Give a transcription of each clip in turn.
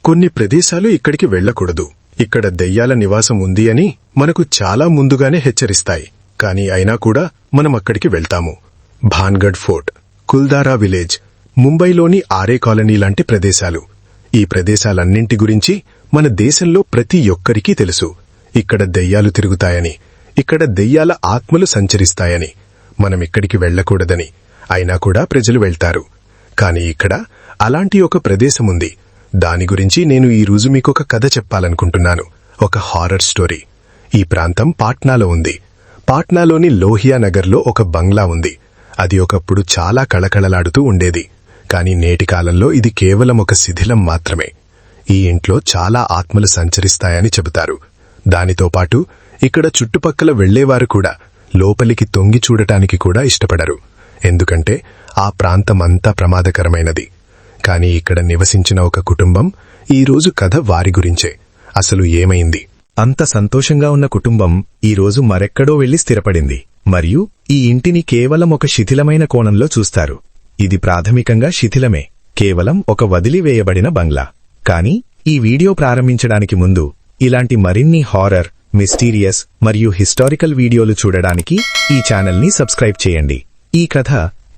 కొన్ని ప్రదేశాలు ఇక్కడికి వెళ్లకూడదు, ఇక్కడ దెయ్యాల నివాసం ఉంది అని మనకు చాలా ముందుగానే హెచ్చరిస్తాయి. కాని అయినా కూడా మనం అక్కడికి వెళ్తాము. భాన్గఢ్ ఫోర్ట్, కుల్దారా విలేజ్, ముంబైలోని ఆరే కాలనీ లాంటి ప్రదేశాలు. ఈ ప్రదేశాలన్నింటి గురించి మన దేశంలో ప్రతి ఒక్కరికీ తెలుసు. ఇక్కడ దెయ్యాలు తిరుగుతాయని, ఇక్కడ దెయ్యాల ఆత్మలు సంచరిస్తాయని, మనమిక్కడికి వెళ్లకూడదని. అయినా కూడా ప్రజలు వెళ్తారు. కాని ఇక్కడ అలాంటి ఒక ప్రదేశముంది. దాని గురించి నేను ఈరోజు మీకొక కథ చెప్పాలనుకుంటున్నాను. ఒక హారర్ స్టోరీ. ఈ ప్రాంతం పాట్నాలో ఉంది. పాట్నాలోని లోహియా నగర్లో ఒక బంగ్లా ఉంది. అది ఒకప్పుడు చాలా కళకళలాడుతూ ఉండేది. కాని నేటి కాలంలో ఇది కేవలం ఒక శిథిలం మాత్రమే. ఈ ఇంట్లో చాలా ఆత్మలు సంచరిస్తాయని చెబుతారు. దానితో పాటు ఇక్కడ చుట్టుపక్కల వెళ్లేవారు కూడా లోపలికి తొంగి చూడటానికి కూడా ఇష్టపడరు. ఎందుకంటే ఆ ప్రాంతమంతా ప్రమాదకరమైనది. కాని ఇక్కడ నివసించిన ఒక కుటుంబం, ఈరోజు కథ వారి గురించే. అసలు ఏమైంది? అంత సంతోషంగా ఉన్న కుటుంబం ఈరోజు మరెక్కడో వెళ్లి స్థిరపడింది. మరియు ఈ ఇంటిని కేవలం ఒక శిథిలమైన కోణంలో చూస్తారు. ఇది ప్రాథమికంగా శిథిలమే, కేవలం ఒక వదిలివేయబడిన బంగ్లా. కాని ఈ వీడియో ప్రారంభించడానికి ముందు ఇలాంటి మరిన్ని హారర్, మిస్టీరియస్ మరియు హిస్టారికల్ వీడియోలు చూడడానికి ఈ ఛానల్ని సబ్స్క్రైబ్ చేయండి. ఈ కథ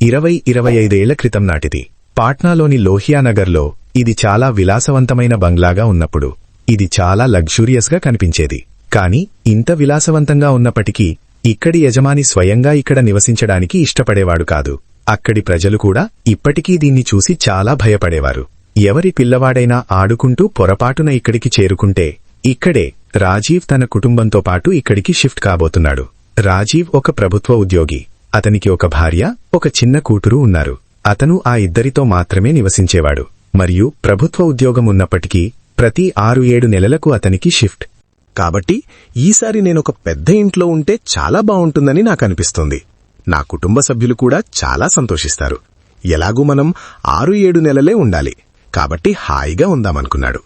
20-25 ఏళ్ల క్రితం నాటిది. పాట్నాలోని లోహియా నగర్లో ఇది చాలా విలాసవంతమైన బంగ్లాగా ఉన్నప్పుడు ఇది చాలా లగ్జూరియస్ గా కనిపించేది. కాని ఇంత విలాసవంతంగా ఉన్నప్పటికీ ఇక్కడి యజమాని స్వయంగా ఇక్కడ నివసించడానికి ఇష్టపడేవాడు కాదు. అక్కడి ప్రజలు కూడా ఇప్పటికీ దీన్ని చూసి చాలా భయపడేవారు. ఎవరి పిల్లవాడైనా ఆడుకుంటూ పొరపాటున ఇక్కడికి చేరుకుంటే, ఇక్కడే రాజీవ్ తన కుటుంబంతో పాటు ఇక్కడికి షిఫ్ట్ కాబోతున్నాడు. రాజీవ్ ఒక ప్రభుత్వ ఉద్యోగి. అతనికి ఒక భార్య, ఒక చిన్న కూతురు ఉన్నారు. అతను ఆ ఇద్దరితో మాత్రమే నివసించేవాడు. మరియు ప్రభుత్వ ఉద్యోగం ఉన్నప్పటికీ ప్రతి 6-7 నెలలకు అతనికి షిఫ్ట్. కాబట్టి ఈసారి నేనొక పెద్ద ఇంట్లో ఉంటే చాలా బావుంటుందని నాకనిపిస్తోంది. నా కుటుంబ సభ్యులు కూడా చాలా సంతోషిస్తారు. ఎలాగూ మనం 6-7 నెలలే ఉండాలి, కాబట్టి హాయిగా ఉందామనుకున్నాడు.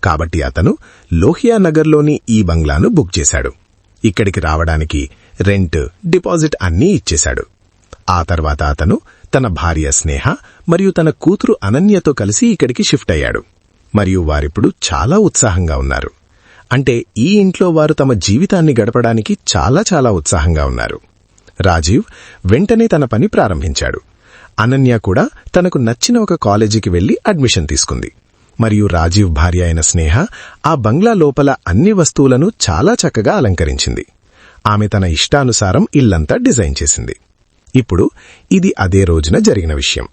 కాబట్టి అతను లోహియా నగర్లోని ఈ బంగ్లాను బుక్ చేశాడు. ఇక్కడికి రావడానికి రెంట్, డిపాజిట్ అన్నీ ఇచ్చేశాడు. ఆ తర్వాత అతను తన భార్య స్నేహ మరియు తన కూతురు అనన్యతో కలిసి ఇక్కడికి షిఫ్ట్ అయ్యాడు. మరియు వారిప్పుడు చాలా ఉత్సాహంగా ఉన్నారు. అంటే ఈ ఇంట్లో వారు తమ జీవితాన్ని గడపడానికి చాలా చాలా ఉత్సాహంగా ఉన్నారు. రాజీవ్ వెంటనే తన పని ప్రారంభించాడు. అనన్య కూడా తనకు నచ్చిన ఒక కాలేజీకి వెళ్లి అడ్మిషన్ తీసుకుంది. మరియు రాజీవ్ భార్య అయిన స్నేహ ఆ బంగ్లా లోపల అన్ని వస్తువులను చాలా చక్కగా అలంకరించింది. ఆమె తన ఇష్టానుసారం ఇల్లంతా డిజైన్ చేసింది. ఇప్పుడు ఇది అదే రోజున జరిగిన విషయం.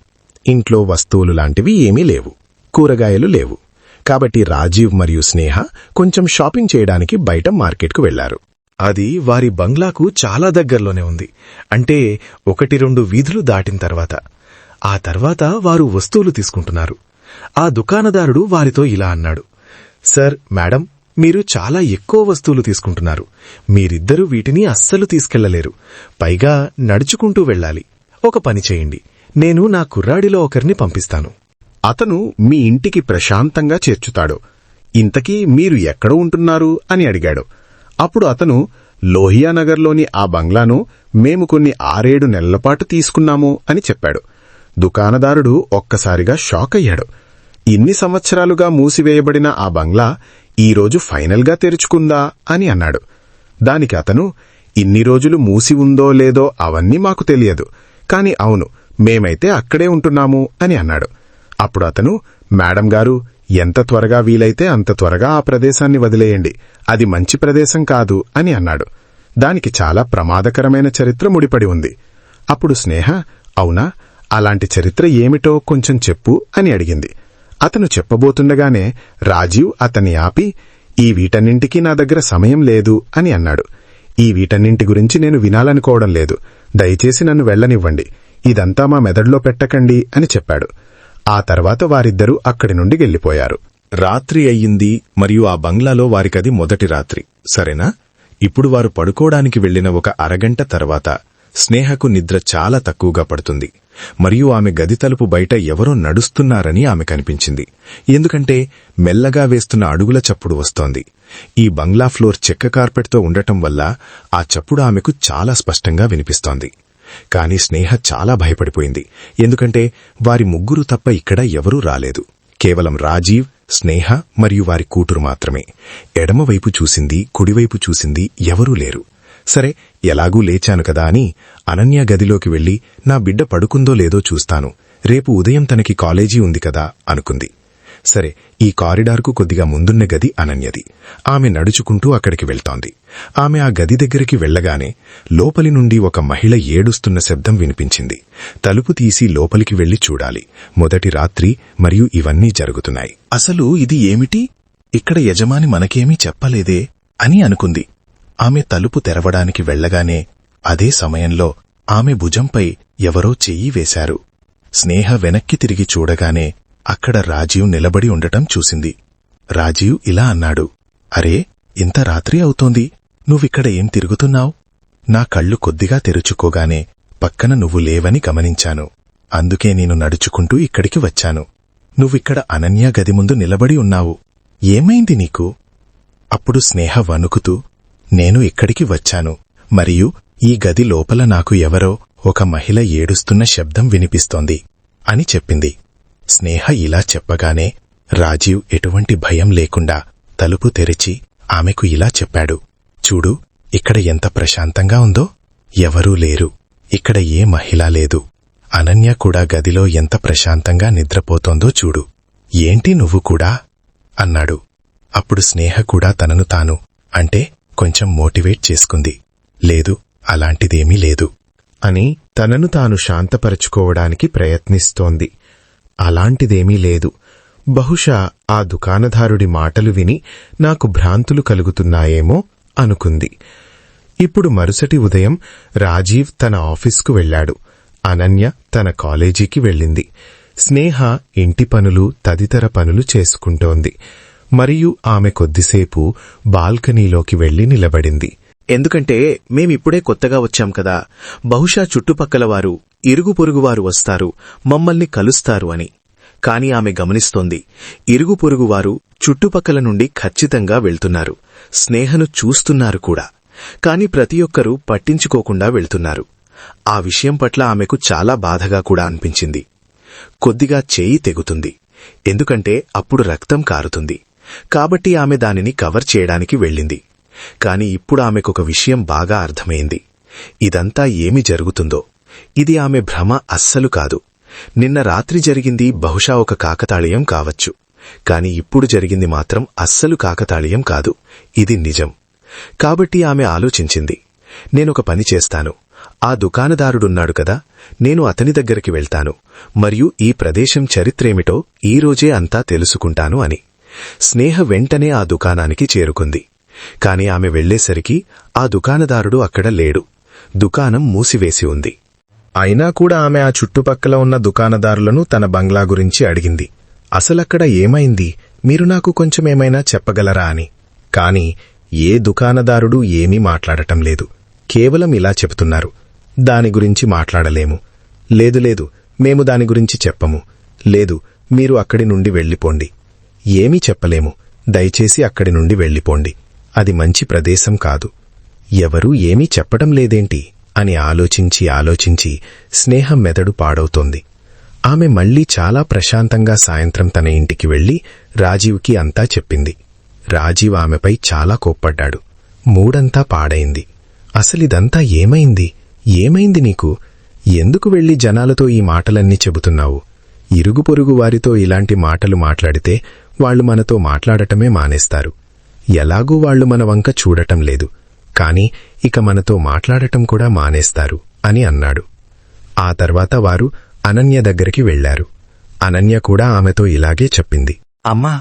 ఇంట్లో వస్తువులు లాంటివి ఏమీ లేవు, కూరగాయలు లేవు. కాబట్టి రాజీవ్ మరియు స్నేహ కొంచెం షాపింగ్ చేయడానికి బయట మార్కెట్కు వెళ్లారు. అది వారి బంగ్లాకు చాలా దగ్గర్లోనే ఉంది. అంటే 1-2 వీధులు దాటిన తర్వాత. ఆ తర్వాత వారు వస్తువులు తీసుకుంటున్నారు. ఆ దుకాణదారుడు వారితో ఇలా అన్నాడు, "సార్, మేడం, మీరు చాలా ఎక్కువ వస్తువులు తీసుకుంటున్నారు. మీరిద్దరూ వీటిని అస్సలు తీసుకెళ్లలేరు. పైగా నడుచుకుంటూ వెళ్లాలి. ఒక పని చేయండి, నేను నా కుర్రాడిలో ఒకరిని పంపిస్తాను. అతను మీ ఇంటికి ప్రశాంతంగా చేర్చుతాడు. ఇంతకీ మీరు ఎక్కడ ఉంటున్నారు అని అడిగాడు. అప్పుడు అతను, లోహియా నగర్లోని ఆ బంగ్లాను మేము కొన్ని 6-7 నెలలపాటు తీసుకున్నాము అని చెప్పాడు. దుకాణదారుడు ఒక్కసారిగా షాక్ అయ్యాడు. ఇన్ని సంవత్సరాలుగా మూసివేయబడిన ఆ బంగ్లా ఈరోజు ఫైనల్గా తెరుచుకుందా అని అన్నాడు. దానికి అతను, ఇన్ని రోజులు మూసి ఉందో లేదో అవన్నీ మాకు తెలియదు, కాని అవును, మేమైతే అక్కడే ఉంటున్నాము అని అన్నాడు. అప్పుడు అతను, మేడం గారు, ఎంత త్వరగా వీలైతే అంత త్వరగా ఆ ప్రదేశాన్ని వదిలేయండి. అది మంచి ప్రదేశం కాదు అని అన్నాడు. దానికి చాలా ప్రమాదకరమైన చరిత్ర ముడిపడి ఉంది. అప్పుడు స్నేహ, అవునా, అలాంటి చరిత్ర ఏమిటో కొంచెం చెప్పు అని అడిగింది. అతను చెప్పబోతుండగానే రాజీవ్ అతన్ని ఆపి, ఈ వీటన్నింటికీ నా దగ్గర సమయం లేదు అని అన్నాడు. ఈ వీటన్నింటి గురించి నేను వినాలనుకోవడం లేదు. దయచేసి నన్ను వెళ్లనివ్వండి. ఇదంతా మా మెదడులో పెట్టకండి అని చెప్పాడు. ఆ తర్వాత వారిద్దరూ అక్కడి నుండి వెళ్లిపోయారు. రాత్రి అయ్యింది మరియు ఆ బంగ్లాలో వారికది మొదటి రాత్రి, సరేనా? ఇప్పుడు వారు పడుకోవడానికి వెళ్లిన ఒక అరగంట తర్వాత స్నేహకు నిద్ర చాలా తక్కువగా పడుతుంది. మరియు ఆమె గది తలుపు బయట ఎవరో నడుస్తున్నారని ఆమె కనిపించింది. ఎందుకంటే మెల్లగా వేస్తున్న అడుగుల చప్పుడు వస్తోంది. ఈ బంగ్లా ఫ్లోర్ చెక్క కార్పెట్తో ఉండటం వల్ల ఆ చప్పుడు ఆమెకు చాలా స్పష్టంగా వినిపిస్తోంది. కాని స్నేహ చాలా భయపడిపోయింది. ఎందుకంటే వారి ముగ్గురు తప్ప ఇక్కడ ఎవరూ రాలేదు. కేవలం రాజీవ్, స్నేహ మరియు వారి కూతురు మాత్రమే. ఎడమవైపు చూసింది, కుడివైపు చూసింది, ఎవరూ లేరు. సరే, ఎలాగూ లేచాను కదా అని అనన్య గదిలోకి వెళ్లి నా బిడ్డ పడుకుందో లేదో చూస్తాను, రేపు ఉదయం తనకి కాలేజీ ఉంది కదా అనుకుంది. సరే, ఈ కారిడార్కు కొద్దిగా ముందున్న గది అనన్యది. ఆమె నడుచుకుంటూ అక్కడికి వెళ్తోంది. ఆమె ఆ గది దగ్గరికి వెళ్లగానే లోపలి నుండి ఒక మహిళ ఏడుస్తున్న శబ్దం వినిపించింది. తలుపు తీసి లోపలికి వెళ్లి చూడాలి. మొదటి రాత్రి మరియు ఇవన్నీ జరుగుతున్నాయి. అసలు ఇది ఏమిటి? ఇక్కడ యజమాని మనకేమీ చెప్పలేదే అని అనుకుంది. ఆమె తలుపు తెరవడానికి వెళ్లగానే అదే సమయంలో ఆమె భుజంపై ఎవరో చెయ్యి వేశారు. స్నేహ వెనక్కి తిరిగి చూడగానే అక్కడ రాజీవ్ నిలబడి ఉండటం చూసింది. రాజీవ్ ఇలా అన్నాడు, అరే, ఇంత రాత్రి అవుతోంది, నువ్విక్కడ ఏం తిరుగుతున్నావ్? నా కళ్ళు కొద్దిగా తెరుచుకోగానే పక్కన నువ్వు లేవని గమనించాను. అందుకే నేను నడుచుకుంటూ ఇక్కడికి వచ్చాను. నువ్విక్కడ అనన్య గది ముందు నిలబడి ఉన్నావు. ఏమైంది నీకు? అప్పుడు స్నేహ వణుకుతూ, నేను ఇక్కడికి వచ్చాను మరియు ఈ గది లోపల నాకు ఎవరో ఒక మహిళ ఏడుస్తున్న శబ్దం వినిపిస్తోంది అని చెప్పింది. స్నేహ ఇలా చెప్పగానే రాజీవ్ ఎటువంటి భయం లేకుండా తలుపు తెరిచి ఆమెకు ఇలా చెప్పాడు, చూడు, ఇక్కడ ఎంత ప్రశాంతంగా ఉందో. ఎవరూ లేరు. ఇక్కడ ఏ మహిళా లేదు. అనన్య కూడా గదిలో ఎంత ప్రశాంతంగా నిద్రపోతోందో చూడు. ఏంటి నువ్వు కూడా అన్నాడు. అప్పుడు స్నేహ కూడా తనను తాను అంటే కొంచెం మోటివేట్ చేసుకుంది. లేదు, అలాంటిదేమీ లేదు అని తనను తాను శాంతపరచుకోవడానికి ప్రయత్నిస్తోంది. అలాంటిదేమీ లేదు. బహుశా ఆ దుకాణదారుడి మాటలు విని నాకు భ్రాంతులు కలుగుతున్నాయేమో అనుకుంది. ఇప్పుడు మరుసటి ఉదయం రాజీవ్ తన ఆఫీస్కు వెళ్లాడు. అనన్య తన కాలేజీకి వెళ్ళింది. స్నేహ ఇంటి పనులు, తదితర పనులు చేసుకుంటోంది. మరియు ఆమె కొద్దిసేపు బాల్కనీలోకి వెళ్లి నిలబడింది. ఎందుకంటే మేమిప్పుడే కొత్తగా వచ్చాం కదా, బహుశా చుట్టుపక్కల వారు, ఇరుగు పొరుగువారు వస్తారు, మమ్మల్ని కలుస్తారు అని. కాని ఆమె గమనిస్తోంది, ఇరుగు పొరుగువారు చుట్టుపక్కల నుండి ఖచ్చితంగా వెళ్తున్నారు, స్నేహను చూస్తున్నారు కూడా. కాని ప్రతి ఒక్కరూ పట్టించుకోకుండా వెళ్తున్నారు. ఆ విషయం పట్ల ఆమెకు చాలా బాధగా కూడా అనిపించింది. కొద్దిగా చేయి తెగుతుంది. ఎందుకంటే అప్పుడు రక్తం కారుతుంది. కాబట్టి ఆమె దానిని కవర్ చేయడానికి వెళ్ళింది. కాని ఇప్పుడు ఆమెకొక విషయం బాగా అర్థమైంది. ఇదంతా ఏమి జరుగుతుందో ఇది ఆమె భ్రమ అస్సలు కాదు. నిన్న రాత్రి జరిగింది బహుశా ఒక కాకతాళీయం కావచ్చు. కాని ఇప్పుడు జరిగింది మాత్రం అస్సలు కాకతాళీయం కాదు, ఇది నిజం. కాబట్టి ఆమె ఆలోచించింది, నేనొక పని చేస్తాను. ఆ దుకాణదారుడున్నాడు కదా, నేను అతని దగ్గరికి వెళ్తాను మరియు ఈ ప్రదేశం చరిత్రేమిటో ఈరోజే అంతా తెలుసుకుంటాను అని. స్నేహ వెంటనే ఆ దుకాణానికి చేరుకుంది. కాని ఆమె వెళ్లేసరికి ఆ దుకాణదారుడు అక్కడ లేడు. దుకాణం మూసివేసి ఉంది. అయినా కూడా ఆమె ఆ చుట్టుపక్కల ఉన్న దుకాణదారులను తన బంగ్లా గురించి అడిగింది. అసలక్కడ ఏమైంది, మీరు నాకు కొంచెమేమైనా చెప్పగలరా అని. కాని ఏ దుకాణదారుడు ఏమీ మాట్లాడటం లేదు. కేవలం ఇలా చెప్తున్నారు, దాని గురించి మాట్లాడలేము. లేదు లేదు, మేము దాని గురించి చెప్పము. లేదు, మీరు అక్కడి నుండి వెళ్ళిపోండి. ఏమీ చెప్పలేము, దయచేసి అక్కడి నుండి వెళ్ళిపోండి. అది మంచి ప్రదేశం కాదు. ఎవరూ ఏమీ చెప్పడం లేదేంటి అని ఆలోచించి స్నేహం మెదడు పాడవుతోంది. ఆమె మళ్లీ చాలా ప్రశాంతంగా సాయంత్రం తన ఇంటికి వెళ్లి రాజీవ్కి అంతా చెప్పింది. రాజీవ్ ఆమెపై చాలా కోప్పడ్డాడు. మూడంతా పాడైంది. అసలిదంతా ఏమైంది నీకు? ఎందుకు వెళ్లి జనాలతో ఈ మాటలన్నీ చెబుతున్నావు? ఇరుగు పొరుగు వారితో ఇలాంటి మాటలు మాట్లాడితే వాళ్లు మనతో మాట్లాడటమే మానేస్తారు. ఎలాగూ వాళ్లు మన వంక చూడటం లేదు, కాని ఇక మనతో మాట్లాడటం కూడా మానేస్తారు అని అన్నాడు. ఆ తర్వాత వారు అనన్య దగ్గరికి వెళ్లారు. అనన్య కూడా ఆమెతో ఇలాగే చెప్పింది. అమ్మా,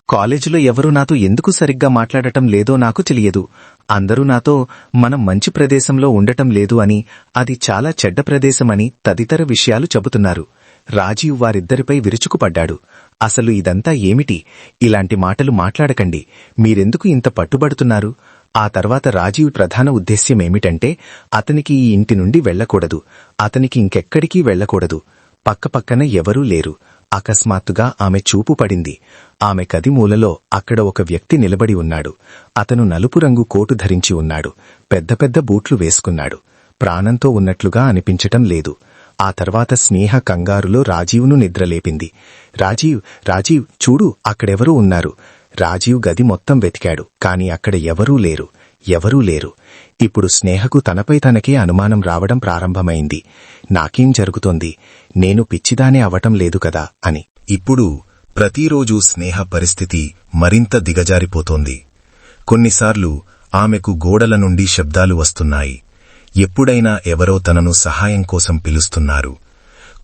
కాలేజీలో ఎవరూ నాతో ఎందుకు సరిగ్గా మాట్లాడటం లేదో నాకు తెలియదు. అందరూ నాతో మనం మంచి ప్రదేశంలో ఉండటం లేదు అని, అది చాలా చెడ్డ ప్రదేశమని తదితర విషయాలు చెబుతున్నారు. రాజీవ్ వారిద్దరిపై విరుచుకుపడ్డాడు. అసలు ఇదంతా ఏమిటి? ఇలాంటి మాటలు మాట్లాడకండి. మీరెందుకు ఇంత పట్టుబడుతున్నారు? ఆ తర్వాత రాజీవ్ ప్రధాన ఉద్దేశ్యమేమిటంటే అతనికి ఈ ఇంటి నుండి వెళ్లకూడదు, అతనికి ఇంకెక్కడికీ వెళ్లకూడదు. పక్కపక్కన ఎవరూ లేరు. అకస్మాత్తుగా ఆమె చూపు పడింది. ఆమె గది మూలలో అక్కడ ఒక వ్యక్తి నిలబడి ఉన్నాడు. అతను నలుపు రంగు కోటు ధరించి ఉన్నాడు. పెద్ద పెద్ద బూట్లు వేసుకున్నాడు. ప్రాణంతో ఉన్నట్లుగా అనిపించటం లేదు. ఆ తర్వాత స్నేహ కంగారులో రాజీవ్ను నిద్రలేపింది. రాజీవ్ చూడు, అక్కడెవరూ ఉన్నారు. రాజీవ్ గది మొత్తం వెతికాడు, కాని అక్కడ ఎవరూ లేరు. ఇప్పుడు స్నేహకు తనపై తనకే అనుమానం రావడం ప్రారంభమైంది. నాకేం జరుగుతోంది? నేను పిచ్చిదానే అవటం లేదు కదా అని. ఇప్పుడు ప్రతిరోజూ స్నేహ పరిస్థితి మరింత దిగజారిపోతోంది. కొన్నిసార్లు ఆమెకు గోడల నుండి శబ్దాలు వస్తున్నాయి. ఎప్పుడైనా ఎవరో తనను సహాయం కోసం పిలుస్తున్నారు.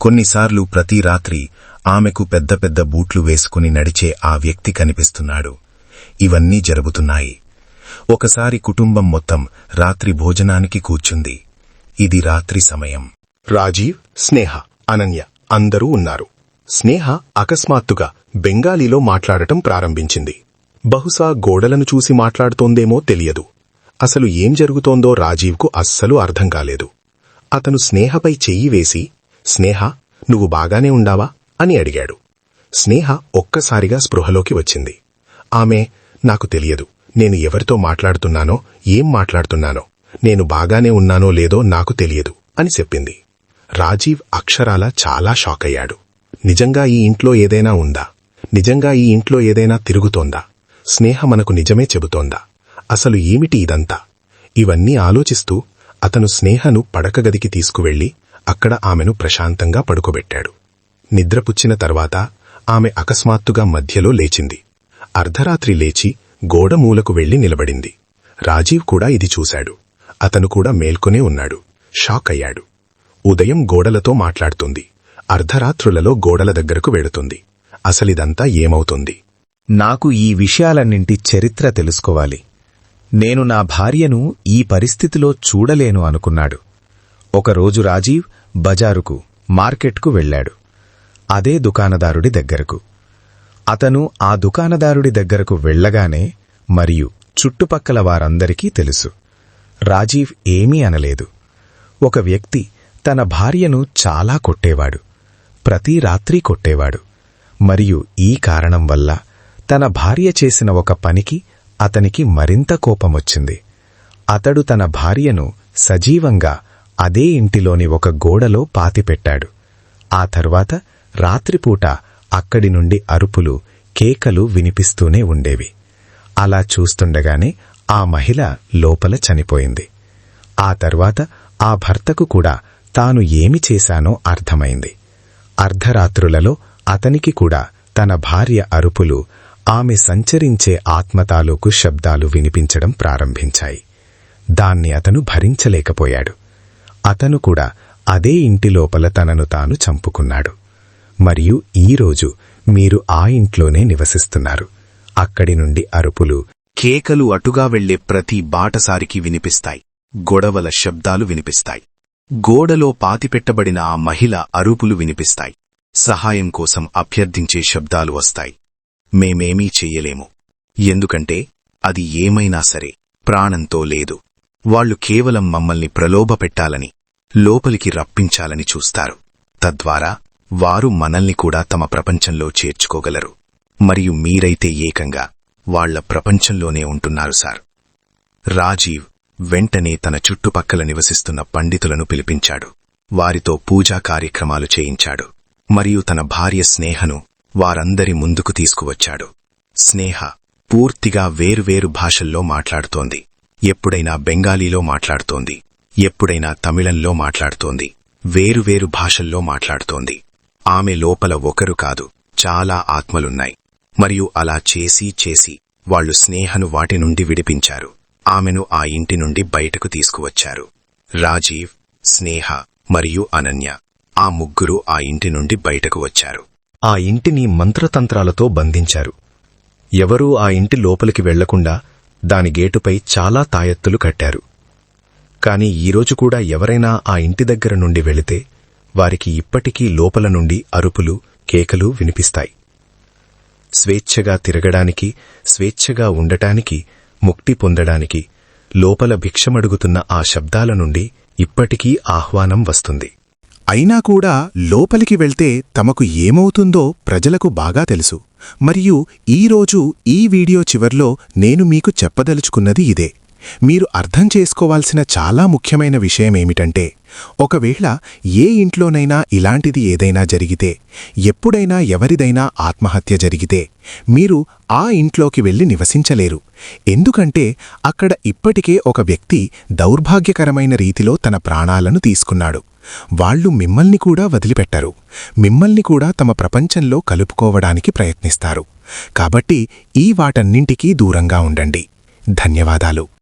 కొన్నిసార్లు ప్రతి రాత్రి ఆమెకు పెద్ద పెద్ద బూట్లు వేసుకుని నడిచే ఆ వ్యక్తి కనిపిస్తున్నాడు. ఇవన్నీ జరుగుతున్నాయి. ఒకసారి కుటుంబం మొత్తం రాత్రి భోజనానికి కూర్చుంది. ఇది రాత్రి సమయం. రాజీవ్, స్నేహ, అనన్య అందరూ ఉన్నారు. స్నేహ అకస్మాత్తుగా బెంగాలీలో మాట్లాడటం ప్రారంభించింది. బహుశా గోడలను చూసి మాట్లాడుతోందేమో తెలియదు. అసలు ఏం జరుగుతోందో రాజీవ్కు అస్సలు అర్థం కాలేదు. అతను స్నేహపై చెయ్యి వేసి, స్నేహ, నువ్వు బాగానే ఉండావా అని అడిగాడు. స్నేహ ఒక్కసారిగా స్పృహలోకి వచ్చింది. ఆమె, నాకు తెలియదు, నేను ఎవరితో మాట్లాడుతున్నానో, ఏం మాట్లాడుతున్నానో, నేను బాగానే ఉన్నానో లేదో నాకు తెలియదు అని చెప్పింది. రాజీవ్ అక్షరాలా చాలా షాకయ్యాడు. నిజంగా ఈ ఇంట్లో ఏదైనా ఉందా? నిజంగా ఈ ఇంట్లో ఏదైనా తిరుగుతోందా? స్నేహ మనకు నిజమే చెబుతోందా? అసలు ఏమిటి ఇదంతా? ఇవన్నీ ఆలోచిస్తూ అతను స్నేహను పడకగదికి తీసుకువెళ్లి అక్కడ ఆమెను ప్రశాంతంగా పడుకోబెట్టాడు. నిద్రపుచ్చిన తర్వాత ఆమె అకస్మాత్తుగా మధ్యలో లేచింది. అర్ధరాత్రి లేచి గోడ మూలకు వెళ్లి నిలబడింది. రాజీవ్ కూడా ఇది చూశాడు. అతను కూడా మేల్కొనే ఉన్నాడు. షాక్ అయ్యాడు. ఉదయం గోడలతో మాట్లాడుతుంది, అర్ధరాత్రులలో గోడల దగ్గరకు వెడుతుంది. అసలిదంతా ఏమవుతుంది? నాకు ఈ విషయాలన్నింటి చరిత్ర తెలుసుకోవాలి. నేను నా భార్యను ఈ పరిస్థితిలో చూడలేను అనుకున్నాడు. ఒకరోజు రాజీవ్ బజారుకు, మార్కెట్కు వెళ్లాడు. అదే దుకాణదారుడి దగ్గరకు. అతను ఆ దుకాణదారుడి దగ్గరకు వెళ్లగానే మరియు చుట్టుపక్కల వారందరికీ తెలుసు. రాజీవ్ ఏమీ అనలేదు. ఒక వ్యక్తి తన భార్యను చాలా కొట్టేవాడు. ప్రతి రాత్రి కొట్టేవాడు. మరియు ఈ కారణం వల్ల తన భార్య చేసిన ఒక పనికి అతనికి మరింత కోపమొచ్చింది. అతడు తన భార్యను సజీవంగా అదే ఇంటిలోని ఒక గోడలో పాతిపెట్టాడు. ఆ తర్వాత రాత్రిపూట అక్కడి నుండి అరుపులు, కేకలు వినిపిస్తూనే ఉండేవి. అలా చూస్తుండగానే ఆ మహిళ లోపల చనిపోయింది. ఆ తర్వాత ఆ భర్తకు కూడా తాను ఏమి చేశానో అర్థమైంది. అర్ధరాత్రులలో అతనికి కూడా తన భార్య అరుపులు, ఆమె సంచరించే ఆత్మతాలూకు శబ్దాలు వినిపించడం ప్రారంభించాయి. దాన్ని అతను భరించలేకపోయాడు. అతను కూడా అదే ఇంటి లోపల తనను తాను చంపుకున్నాడు. మరియు ఈరోజు మీరు ఆ ఇంట్లోనే నివసిస్తున్నారు. అక్కడి నుండి అరుపులు, కేకలు అటుగా వెళ్లే ప్రతి బాటసారికి వినిపిస్తాయి. గొడవల శబ్దాలు వినిపిస్తాయి. గోడలో పాతిపెట్టబడిన ఆ మహిళ అరుపులు వినిపిస్తాయి. సహాయం కోసం అభ్యర్థించే శబ్దాలు వస్తాయి. మేమేమీ చెయ్యలేము, ఎందుకంటే అది ఏమైనా సరే ప్రాణంతో లేదు. వాళ్లు కేవలం మమ్మల్ని ప్రలోభపెట్టాలని, లోపలికి రప్పించాలని చూస్తారు. తద్వారా వారు మనల్ని కూడా తమ ప్రపంచంలో చేర్చుకోగలరు. మరియు మీరైతే ఏకంగా వాళ్ల ప్రపంచంలోనే ఉంటున్నారు సార్. రాజీవ్ వెంటనే తన చుట్టుపక్కల నివసిస్తున్న పండితులను పిలిపించాడు. వారితో పూజా కార్యక్రమాలు చేయించాడు. మరియు తన భార్య స్నేహను వారందరి ముందుకు తీసుకువచ్చాడు. స్నేహ పూర్తిగా వేరువేరు భాషల్లో మాట్లాడుతోంది. ఎప్పుడైనా బెంగాలీలో మాట్లాడుతోంది, ఎప్పుడైనా తమిళంలో మాట్లాడుతోంది, వేరువేరు భాషల్లో మాట్లాడుతోంది. ఆమె లోపల ఒకరు కాదు, చాలా ఆత్మలున్నాయి. మరియు అలా చేసి వాళ్లు స్నేహను వాటి నుండి విడిపించారు. ఆమెను ఆ ఇంటి నుండి బయటకు తీసుకువచ్చారు. రాజీవ్, స్నేహ మరియు అనన్య, ఆ ముగ్గురు ఆ ఇంటి నుండి బయటకు వచ్చారు. ఆ ఇంటిని మంత్రతంత్రాలతో బంధించారు. ఎవరూ ఆ ఇంటి లోపలికి వెళ్లకుండా దాని గేటుపై చాలా తాయెత్తులు కట్టారు. కాని ఈరోజు కూడా ఎవరైనా ఆ ఇంటి దగ్గర నుండి వెళితే వారికి ఇప్పటికీ లోపల నుండి అరుపులు, కేకలు వినిపిస్తాయి. స్వేచ్ఛగా తిరగడానికి, స్వేచ్ఛగా ఉండటానికి, ముక్తి పొందడానికి లోపల భిక్షమడుగుతున్న ఆ శబ్దాల నుండి ఇప్పటికీ ఆహ్వానం వస్తుంది. అయినా కూడా లోపలికి వెళ్తే తమకు ఏమవుతుందో ప్రజలకు బాగా తెలుసు. మరియు ఈరోజు ఈ వీడియో చివర్లో నేను మీకు చెప్పదలుచుకున్నది ఇదే. మీరు అర్థం చేసుకోవాల్సిన చాలా ముఖ్యమైన విషయమేమిటంటే ఒకవేళ ఏ ఇంట్లోనైనా ఇలాంటిది ఏదైనా జరిగితే, ఎప్పుడైనా ఎవరిదైనా ఆత్మహత్య జరిగితే మీరు ఆ ఇంట్లోకి వెళ్లి నివసించలేరు. ఎందుకంటే అక్కడ ఇప్పటికే ఒక వ్యక్తి దౌర్భాగ్యకరమైన రీతిలో తన ప్రాణాలను తీసుకున్నాడు. వాళ్ళు మిమ్మల్ని కూడా వదిలిపెట్టరు. మిమ్మల్ని కూడా తమ ప్రపంచంలో కలుపుకోవడానికి ప్రయత్నిస్తారు. కాబట్టి ఈ వాటన్నింటికీ దూరంగా ఉండండి. ధన్యవాదాలు.